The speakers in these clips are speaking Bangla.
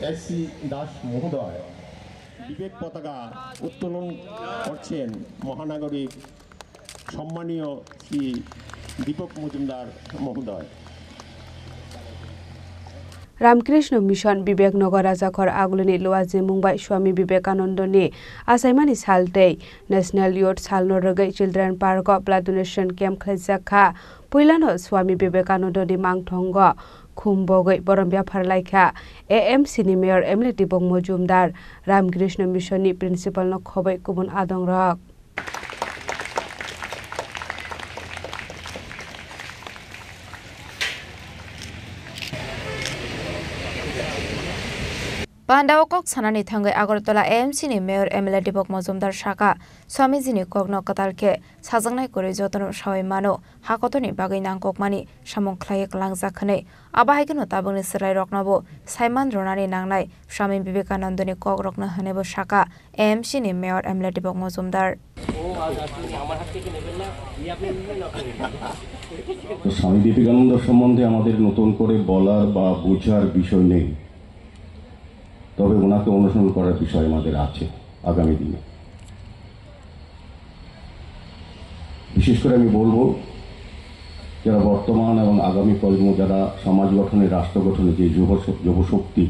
এস.সি. দাস মহোদয় বিবেক পতাকা উত্তোলন করছেন মহানাগরিক সম্মানীয় শ্রী দীপক মজুমদার মহোদয়। रामकृष्ण मिशन विवेकनगर राजाखर आगुलनि लुवाजे मुंबाई स्वामी विवेकानंदनि आसाइमानि सालतै नेशनल यूथ सालनो रगै children park blood donation camp खैजाखा पुइलानो स्वामी विवेकानंदनि मांगथंग खुमबगै बरमबिया फारलाइखा AMC नि मेयर एमएलए दीपक मजुमदार रामकृष्ण मिशननि प्रिन्सिपल न खबै गुबुन आदंरक Pandawa kok sanani thangai Agartala AMC ni Mayor MLA Dipok Mojumdar Shaka Swamiji ni kokno katalke sajangnai kore jotono sawai mano hakotoni bagai nangkokmani samong khlai klangjakhnai abahaigeno tabungni serai roknabo Saiman Ronani nangnai Swami Vivekanandoni kok rokna hanebo Shaka AMC ni Mayor MLA Dipok Mojumdar Swami Vivekananda সম্বন্ধে আমাদের নতুন করে বলার বা বোঝার বিষয় নেই, তবে ওনাকে অনুসরণ করার বিষয় আমাদের আছে আগামী দিনে। বিশেষ করে আমি বলবো যারা বর্তমান এবং আগামী প্রজন্ম যারা সমাজ গঠনে রাষ্ট্র গঠনে যে যুবশক্তি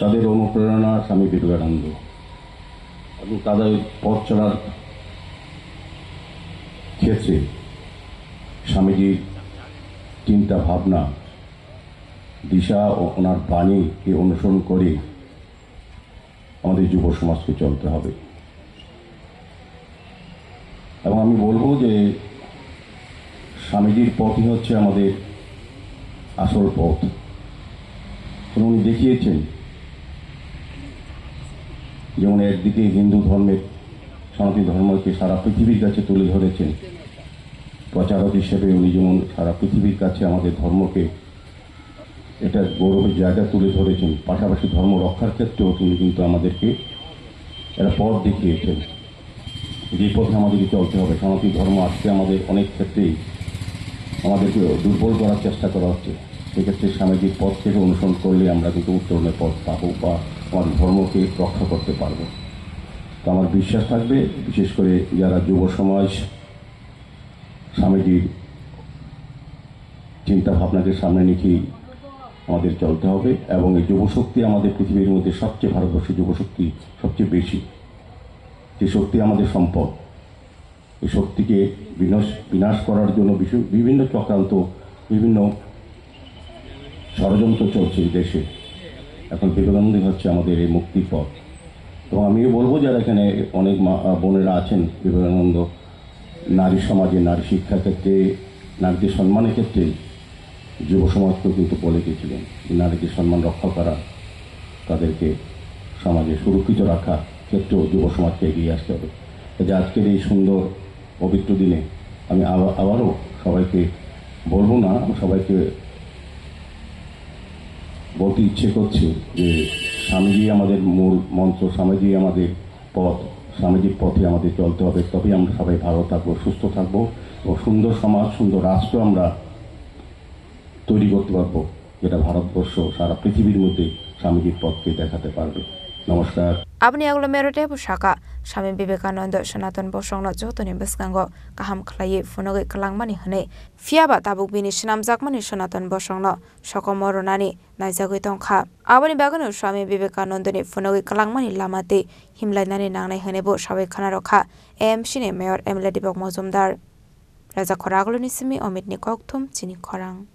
তাদের অনুপ্রেরণা স্বামী বিবেকানন্দ এবং তাদের পথ চলার ক্ষেত্রে স্বামীজির চিন্তা ভাবনা দিশা ও ওনার বাণীকে অনুসরণ করে আমাদের যুব সমাজকে চলতে হবে। এবং আমি বলবো যে স্বামীজির পথই হচ্ছে আমাদের আসল পথ। উনি দেখিয়েছেন যেমন একদিকে হিন্দু ধর্মের সনাতন ধর্মকে সারা পৃথিবীর কাছে তুলে ধরেছেন, প্রচারক হিসেবে উনি যেমন সারা পৃথিবীর কাছে আমাদের ধর্মকে এটা গৌরবের জায়গা তুলে ধরেছেন, পাশাপাশি ধর্ম রক্ষার ক্ষেত্রেও তিনি কিন্তু আমাদেরকে একটা পথ দেখিয়েছেন যে পথে আমাদেরকে চলতে হবে। সনাতন ধর্ম আজকে আমাদের অনেক ক্ষেত্রেই আমাদেরকে দুর্বল করার চেষ্টা করা হচ্ছে, সেক্ষেত্রে সামাজিক পথ থেকে অনুসরণ করলে আমরা কিন্তু উত্তরণের পথ পাবো বা আমাদের ধর্মকে রক্ষা করতে পারবো। তো আমার বিশ্বাস থাকবে বিশেষ করে যারা যুব সমাজ স্বামীজির চিন্তা ভাবনাকে সামনে রেখেই আমাদের চলতে হবে। এবং এই যুবশক্তি আমাদের পৃথিবীর মধ্যে সবচেয়ে ভারতবর্ষের যুবশক্তি সবচেয়ে বেশি, যে শক্তি আমাদের সম্পদ, এই শক্তিকে বিনাশ করার জন্য বিভিন্ন চক্রান্ত বিভিন্ন ষড়যন্ত্র চলছে দেশে। এখন বিবেকানন্দ হচ্ছে আমাদের এই মুক্তির পথ। এবং আমিও বলবো যারা এখানে অনেক বোনেরা আছেন, বিবেকানন্দ নারী সমাজে নারী শিক্ষার ক্ষেত্রে নারীদের সম্মানের ক্ষেত্রে যুব সমাজকেও কিন্তু বলে গিয়েছিলেন নারীদের সম্মান রক্ষা করা, তাদেরকে সমাজে সুরক্ষিত রাখা ক্ষেত্রেও যুব সমাজকে এগিয়ে আসতে হবে। যে আজকের এই সুন্দর পবিত্র দিনে আমি আবারও সবাইকে বলবো না, সবাইকে বলতে ইচ্ছে করছে যে স্বামীজি আমাদের মূল মন্ত্র, স্বামীজি আমাদের পথ, স্বামীজির পথে আমাদের চলতে হবে, তবেই আমরা সবাই ভালো থাকবো, সুস্থ থাকবো এবং সুন্দর সমাজ সুন্দর রাষ্ট্র আমরা তৈরি করতে পারবো, যেটা ভারতবর্ষ সারা পৃথিবীর মধ্যে স্বামীজির পথকে দেখাতে পারবে। নমস্কার। Abni aglo merote Shaka Swami Vivekananda Sanatan Bosongno jotoni beskango kaham khlai funoge kalangmani hane fiaba tabuk bini shnamjakmani Sanatan Bosongno sokomoronani naijagoi tongkha aboni bagano Swami Vivekanandani funoge kalangmani lamate himlainani nangnai hanebo sabai khana rokha AMC ni Mayor MLA Dipok Mojumdar Raja Khoraglo nisimi Omit ni kokthum chini khorang